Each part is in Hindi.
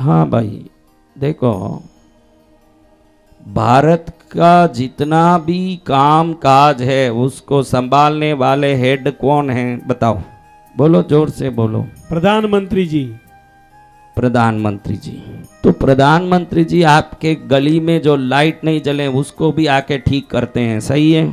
हाँ भाई देखो, भारत का जितना भी काम काज है उसको संभालने वाले हेड कौन है बताओ, बोलो जोर से बोलो। प्रधानमंत्री जी। प्रधानमंत्री जी। तो प्रधानमंत्री जी आपके गली में जो लाइट नहीं जले उसको भी आके ठीक करते हैं, सही है?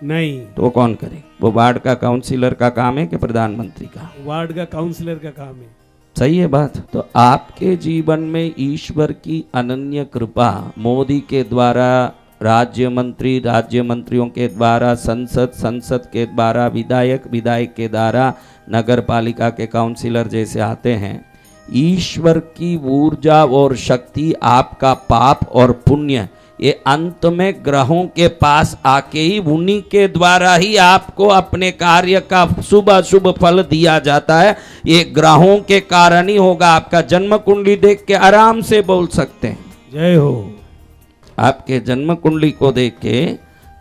नहीं। तो कौन करे? वो वार्ड का काउंसिलर का काम है कि प्रधानमंत्री का? वार्ड का काउंसिलर का काम है। सही है बात। तो आपके जीवन में ईश्वर की अनन्य कृपा, मोदी के द्वारा राज्य मंत्रियों के द्वारा, संसद के द्वारा, विधायक के द्वारा, नगर पालिका के काउंसिलर जैसे आते हैं, ईश्वर की ऊर्जा और शक्ति, आपका पाप और पुण्य ये अंत में ग्रहों के पास आके ही उन्हीं के द्वारा ही आपको अपने कार्य का शुभ फल दिया जाता है। ये ग्रहों के कारण ही होगा। आपका जन्म कुंडली देख के आराम से बोल सकते हैं जय हो। आपके जन्म कुंडली को देख के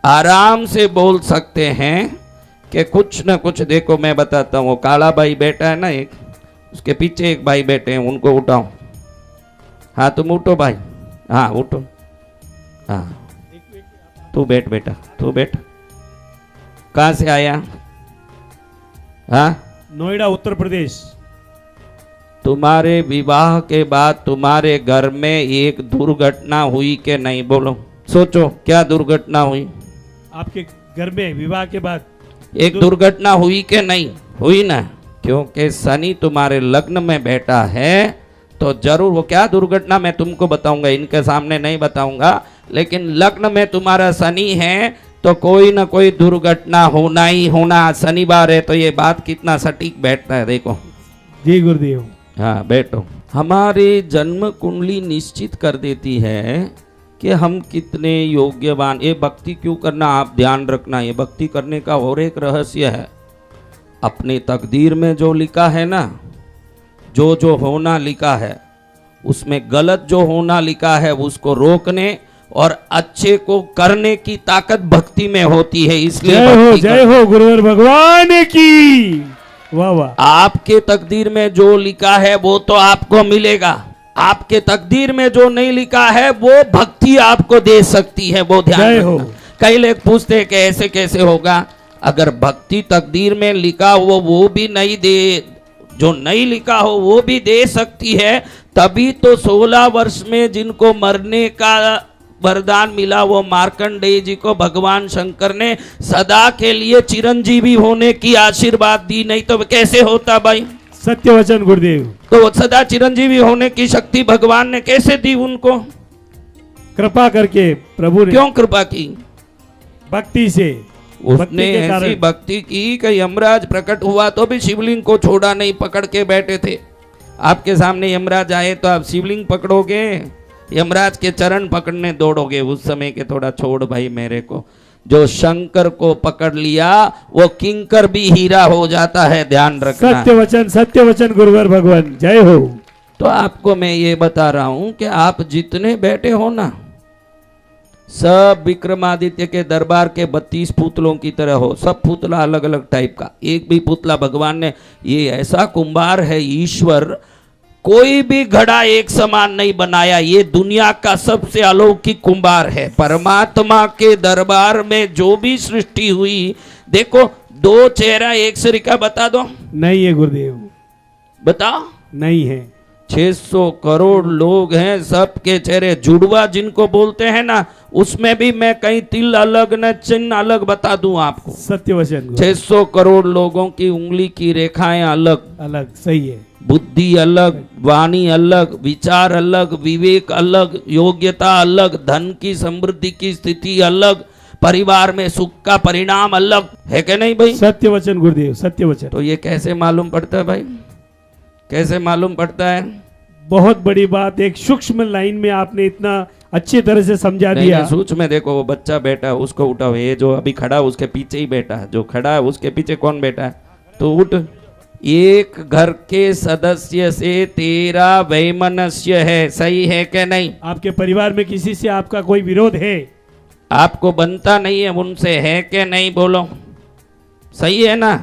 आराम से बोल सकते हैं कि कुछ न कुछ। देखो मैं बताता हूँ, काला भाई बैठा है ना एक, उसके पीछे एक भाई बैठे हैं, उनको उठाओ। हाँ तुम उठो भाई, हाँ उठो। हाँ तू बैठ बेटा, तू बैठ। कहाँ से आया? हाँ नोएडा उत्तर प्रदेश। तुम्हारे विवाह के बाद तुम्हारे घर में एक दुर्घटना हुई कि नहीं? बोलो, सोचो क्या दुर्घटना हुई आपके घर में विवाह के बाद? एक दुर्घटना हुई कि नहीं हुई ना? क्योंकि शनि तुम्हारे लग्न में बैठा है तो जरूर। वो क्या दुर्घटना मैं तुमको बताऊंगा, इनके सामने नहीं बताऊंगा, लेकिन लग्न में तुम्हारा शनि है तो कोई ना कोई दुर्घटना होना ही होना। शनिवार है तो ये बात कितना सटीक बैठता है, देखो जी गुरुदेव। हाँ बैठो। हमारे जन्म कुंडली निश्चित कर देती है कि हम कितने योग्यवान। ये भक्ति क्यों करना, आप ध्यान रखना, ये भक्ति करने का और एक रहस्य है। अपने तकदीर में जो लिखा है ना, जो होना लिखा है, उसमें गलत जो होना लिखा है उसको रोकने और अच्छे को करने की ताकत भक्ति में होती है। इसलिए जय हो गुरुवर भगवान की। वाह वाह। आपके तकदीर में जो लिखा है वो तो आपको मिलेगा, आपके तकदीर में जो नहीं लिखा है वो भक्ति आपको दे सकती है, वो ध्यान रखना। कई लोग पूछते हैं कि ऐसे कैसे होगा। अगर भक्ति तकदीर में लिखा हो वो भी नहीं दे, जो नहीं लिखा हो वो भी दे सकती है। तभी तो 16 वर्ष में जिनको मरने का वरदान मिला वो मार्कंडेय जी को भगवान शंकर ने सदा के लिए चिरंजीवी होने की आशीर्वाद दी, नहीं तो कैसे होता भाई? सत्य वचन गुरुदेव। तो सदा चिरंजीवी होने की शक्ति भगवान ने कैसे दी उनको? कृपा करके प्रभु ने। क्यों कृपा की? भक्ति से। उसने ऐसी भक्ति की कि यमराज प्रकट हुआ तो भी शिवलिंग को छोड़ा नहीं, पकड़ के बैठे थे। आपके सामने यमराज आए तो आप शिवलिंग पकड़ोगे, यमराज के चरण पकड़ने दौड़ोगे? उस समय के थोड़ा छोड़ भाई मेरे को। जो शंकर को पकड़ लिया वो किंकर भी हीरा हो जाता है, ध्यान रखना। सत्य वचन गुरुवर भगवान जय हो। तो आपको मैं ये बता रहा हूं कि आप जितने बैठे हो ना, सब विक्रमादित्य के दरबार के 32 पुतलों की तरह हो। सब पुतला अलग अलग टाइप का, एक भी पुतला भगवान ने, ये ऐसा कुंभार है ईश्वर, कोई भी घड़ा एक समान नहीं बनाया। ये दुनिया का सबसे अलौकिक कुंभार है। परमात्मा के दरबार में जो भी सृष्टि हुई, देखो 2 चेहरा एक सरीका बता दो। नहीं है गुरुदेव। बताओ। नहीं है। 600 करोड़ लोग हैं, सबके चेहरे जुड़वा जिनको बोलते हैं ना, उसमें भी मैं कहीं तिल अलग न चिन्ह अलग बता दूं आपको। सत्य वचन। 600 करोड़ लोगों की उंगली की रेखाएं अलग अलग, सही है। बुद्धि अलग, वाणी अलग, विचार अलग, विवेक अलग, योग्यता अलग, धन की समृद्धि की स्थिति अलग, परिवार में सुख का परिणाम अलग है कि नहीं भाई? सत्य वचन गुरुदेव, सत्य वचन। तो ये कैसे मालूम पड़ता है भाई? कैसे मालूम पड़ता है? बहुत बड़ी बात, एक सूक्ष्म लाइन में आपने इतना अच्छी तरह से समझा दिया। सूक्ष्म में देखो, वो बच्चा बैठा है उसको उठाओ, ये जो अभी खड़ा है उसके पीछे ही बैठा है, जो खड़ा है उसके पीछे कौन बैठा है? तो उठ। एक घर के सदस्य से तेरा वैमनस्य है, सही है कि नहीं? आपके परिवार में किसी से आपका कोई विरोध है? आपको बनता नहीं है उनसे, है कि नहीं? बोलो, सही है ना?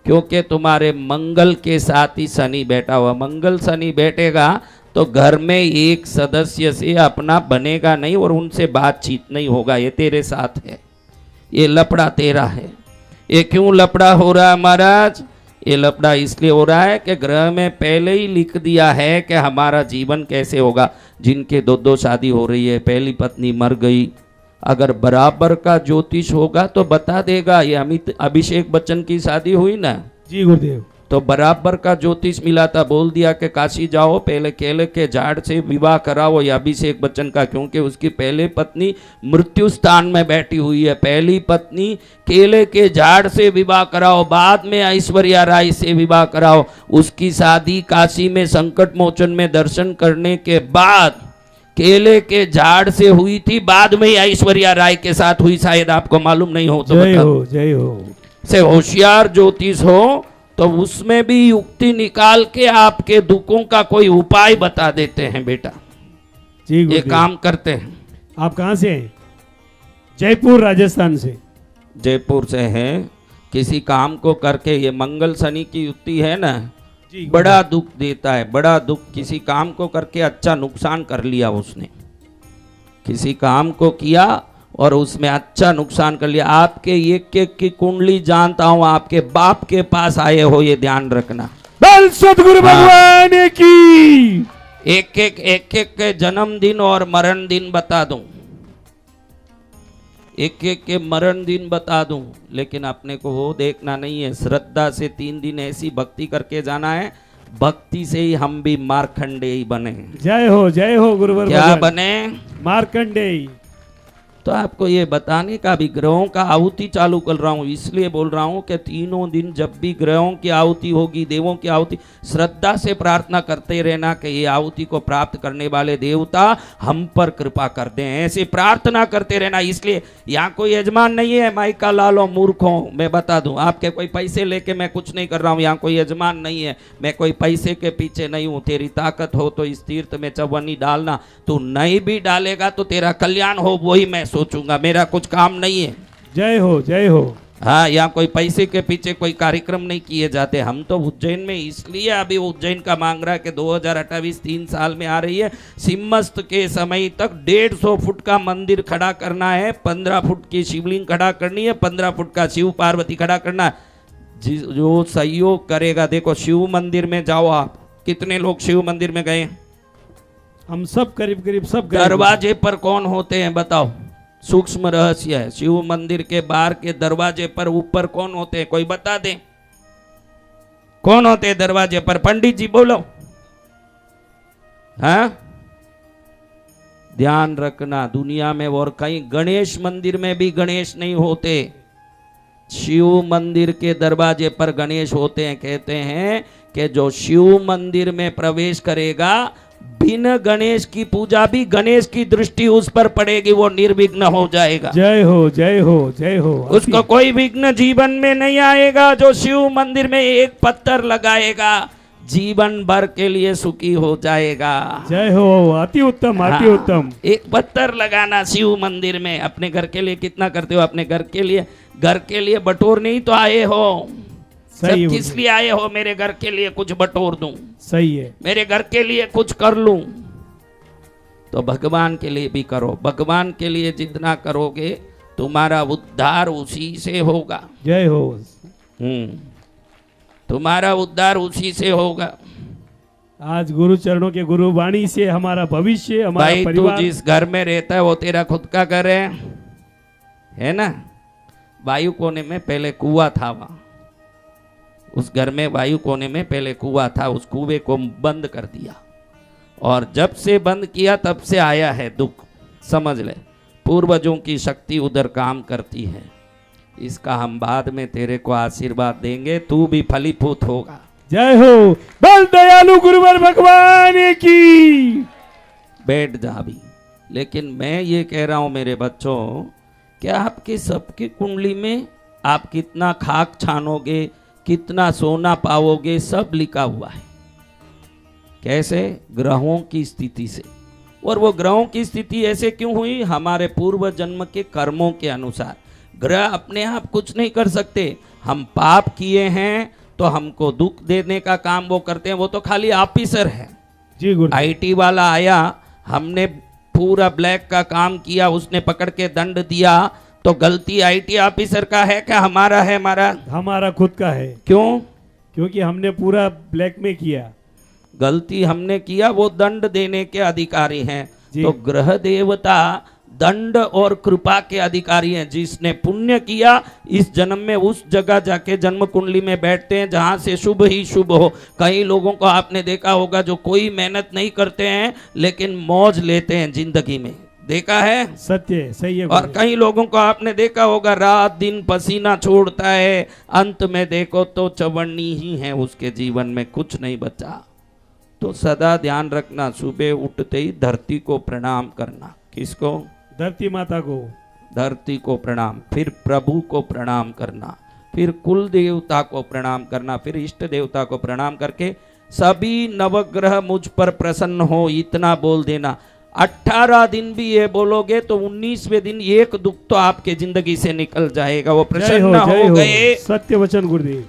क्योंकि तुम्हारे मंगल के साथ ही शनि बैठा हुआ। मंगल शनि बैठेगा तो घर में एक सदस्य से अपना बनेगा नहीं और उनसे बातचीत नहीं होगा। ये तेरे साथ है, ये लफड़ा तेरा है। ये क्यों लफड़ा हो रहा है महाराज? ये लफड़ा इसलिए हो रहा है कि ग्रह में पहले ही लिख दिया है कि हमारा जीवन कैसे होगा। जिनके दो दो शादी हो रही है, पहली पत्नी मर गई, अगर बराबर का ज्योतिष होगा तो बता देगा। ये अभिषेक बच्चन की शादी हुई ना जी गुरुदेव, तो बराबर का ज्योतिष मिला था, बोल दिया कि काशी जाओ, पहले केले के झाड़ से विवाह कराओ। या अभिषेक बच्चन का, क्योंकि उसकी पहले पत्नी मृत्यु स्थान में बैठी हुई है। पहली पत्नी केले के झाड़ से विवाह कराओ, बाद में ऐश्वर्या राय से विवाह कराओ। उसकी शादी काशी में संकट मोचन में दर्शन करने के बाद केले के झाड़ से हुई थी, बाद में ही ऐश्वर्या राय के साथ हुई। शायद आपको मालूम नहीं हो तो जय हो जय हो। से होशियार ज्योतिष हो तो उसमें भी युक्ति निकाल के आपके दुखों का कोई उपाय बता देते हैं बेटा। जी ये गुरुदेव। काम करते हैं। आप कहाँ से हैं? जयपुर राजस्थान से। जयपुर से हैं। किसी काम को करके, ये मंगल शनि की युक्ति है ना, जी बड़ा दुख देता है, बड़ा दुख। किसी काम को करके अच्छा नुकसान कर लिया उसने, किसी काम को किया और उसमें अच्छा नुकसान कर लिया। आपके एक एक की कुंडली जानता हूं, आपके बाप के पास आए हो, ये ध्यान रखना। बल सदगुरु भगवान की। एक एक के जन्मदिन और मरण दिन बता दूं, एक एक के मरण दिन बता दूं, लेकिन अपने को वो देखना नहीं है। श्रद्धा से 3 दिन ऐसी भक्ति करके जाना है, भक्ति से ही हम भी मार्कंडेय बने। जय हो गुरुवर क्या भगवान। बने? मार्कंडेय। तो आपको ये बताने का भी, ग्रहों का आहुति चालू कर रहा हूँ, इसलिए बोल रहा हूँ कि 3 दिन जब भी ग्रहों की आहुति होगी, देवों की आहुति, श्रद्धा से प्रार्थना करते रहना कि ये आहुति को प्राप्त करने वाले देवता हम पर कृपा कर दें। ऐसे प्रार्थना करते रहना। इसलिए यहाँ कोई यजमान नहीं है, माइका लालो मूर्खों, मैं बता दूं, आपके कोई पैसे लेके मैं कुछ नहीं कर रहा हूँ। यहाँ कोई यजमान नहीं है, मैं कोई पैसे के पीछे नहीं हूँ। तेरी ताकत हो तो इस तीर्थ में चवन्नी डालना, तू नहीं भी डालेगा तो तेरा कल्याण हो, वही मैं सोचूंगा, मेरा कुछ काम नहीं है। जय हो। हाँ, यहाँ कोई पैसे के पीछे कोई कार्यक्रम नहीं किए जाते। हम तो उज्जैन में, इसलिए अभी उज्जैन का मांग रहा है कि 2028 3 साल में आ रही है, सिम्मस्त के समय तक 150 फुट का मंदिर खड़ा करना है, 15 फुट की शिवलिंग खड़ा करनी है, 15 फुट का शिव पार्वती खड़ा करना है। जो सहयोग करेगा, देखो शिव मंदिर में जाओ आप, कितने लोग शिव मंदिर में गए? हम सब करीब करीब सब गए। दरवाजे पर कौन होते हैं बताओ? सूक्ष्म रहस्य है। शिव मंदिर के बाहर के दरवाजे पर ऊपर कौन होते हैं? कोई बता दे, कौन होते हैं दरवाजे पर? पंडित जी बोलो। हाँ, ध्यान रखना, दुनिया में और कहीं गणेश मंदिर में भी गणेश नहीं होते, शिव मंदिर के दरवाजे पर गणेश होते हैं। कहते हैं कि जो शिव मंदिर में प्रवेश करेगा, बिना गणेश की पूजा भी गणेश की दृष्टि उस पर पड़ेगी, वो निर्विघ्न हो जाएगा। जय हो। उसको कोई विघ्न जीवन में नहीं आएगा। जो शिव मंदिर में एक पत्थर लगाएगा, जीवन भर के लिए सुखी हो जाएगा। जय हो। अति उत्तम, अति उत्तम। एक पत्थर लगाना शिव मंदिर में। अपने घर के लिए कितना करते हो? अपने घर के लिए बटोर नहीं तो आए हो, सही सब किस लिए आए हो? मेरे घर के लिए कुछ बटोर दूं, सही है, मेरे घर के लिए कुछ कर लूं। तो भगवान के लिए भी करो। भगवान के लिए जितना करोगे तुम्हारा उद्धार उसी से होगा। जय हो। तुम्हारा उद्धार उसी से होगा। आज गुरु चरणों के गुरु वाणी से हमारा भविष्य, हमारा भाई, परिवार। तू जिस घर में रहता है वो तेरा खुद का घर है ना? वायु कोने में पहले कुआं था, वहां उस घर में वायु कोने में पहले कुआं था, उस कुएं को बंद कर दिया, और जब से बंद किया तब से आया है दुख। समझ ले, पूर्वजों की शक्ति उधर काम करती है। इसका हम बाद में तेरे को आशीर्वाद देंगे, तू भी फलीभूत होगा। जय हो। बल दयालु गुरुवर भगवान की। बैठ जा अभी। लेकिन मैं ये कह रहा हूं मेरे बच्चों, क्या आपके सबकी कुंडली में आप कितना खाक छानोगे, कितना सोना पाओगे, सब लिखा हुआ है। कैसे? ग्रहों की स्थिति से। और वो ग्रहों की स्थिति ऐसे क्यों हुई? हमारे पूर्व जन्म के कर्मों के अनुसार। ग्रह अपने आप कुछ नहीं कर सकते। हम पाप किए हैं तो हमको दुख देने का काम वो करते हैं, वो तो खाली ऑफिसर है। जी गुरुदेव। आईटी वाला आया, हमने पूरा ब्लैक का काम किया, उसने पकड़ के दंड दिया, तो गलती आईटी ऑफिसर का है क्या हमारा है? हमारा खुद का है, क्यों? क्योंकि हमने पूरा ब्लैक में किया। गलती हमने किया, वो दंड देने के अधिकारी हैं। जी। तो ग्रह देवता दंड और कृपा के अधिकारी हैं। जिसने पुण्य किया इस जन्म में उस जगह जाके जन्म कुंडली में बैठते हैं जहां से शुभ ही शुभ हो। कई लोगों को आपने देखा होगा जो कोई मेहनत नहीं करते हैं लेकिन मौज लेते हैं जिंदगी में, देखा है? सत्य है, सही है और गुरुदेव। कई लोगों को आपने देखा होगा रात दिन पसीना छोड़ता है, अंत में देखो तो चवन्नी ही है, उसके जीवन में कुछ नहीं बचा। तो सदा ध्यान रखना, सुबह उठते ही धरती को प्रणाम करना। किसको? धरती माता को। धरती को प्रणाम, फिर प्रभु को प्रणाम करना, फिर कुल देवता को प्रणाम करना, फिर इष्ट देवता को प्रणाम करके सभी नवग्रह मुझ पर प्रसन्न हो, इतना बोल देना। 18 दिन भी ये बोलोगे तो 19वें दिन एक दुख तो आपके जिंदगी से निकल जाएगा, वो प्रसन्न हो गए। सत्य वचन गुरुदेव।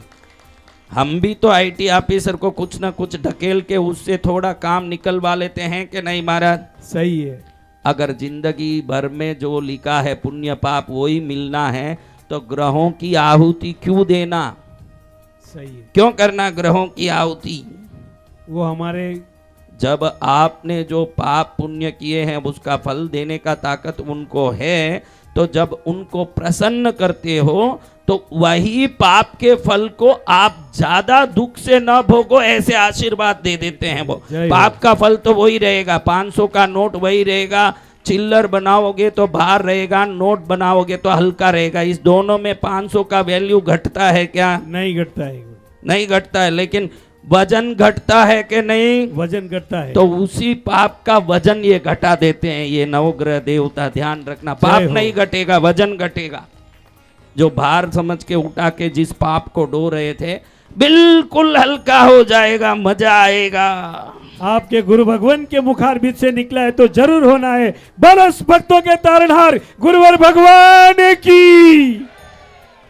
हम भी तो आईटी ऑफिसर को कुछ ना कुछ ढकेल के उससे थोड़ा काम निकलवा लेते हैं कि नहीं महाराज? सही है। अगर जिंदगी भर में जो लिखा है पुण्य पाप वही मिलना है तो ग्रहों की आहुति क्यों देना? सही है। क्यों करना ग्रहों की आहुति? वो हमारे, जब आपने जो पाप पुण्य किए हैं उसका फल देने का ताकत उनको है, तो जब उनको प्रसन्न करते हो तो वही पाप के फल को आप ज्यादा दुख से न भोगो ऐसे आशीर्वाद दे देते हैं। वो पाप का फल तो वही रहेगा, 500 का नोट वही रहेगा, चिल्लर बनाओगे तो भार रहेगा, नोट बनाओगे तो हल्का रहेगा। इस दोनों में 500 का वैल्यू घटता है क्या? नहीं घटता है। नहीं घटता है, लेकिन वजन घटता है कि नहीं? वजन घटता है। तो उसी पाप का वजन ये घटा देते हैं ये नवग्रह देवता। ध्यान रखना, पाप नहीं घटेगा, वजन घटेगा। जो भार समझ के उठा के जिस पाप को ढो रहे थे बिल्कुल हल्का हो जाएगा, मजा आएगा। आपके गुरु भगवान के मुखारबिंद से निकला है तो जरूर होना है। बरस भक्तों के तारणहार गुरुवर भगवान की।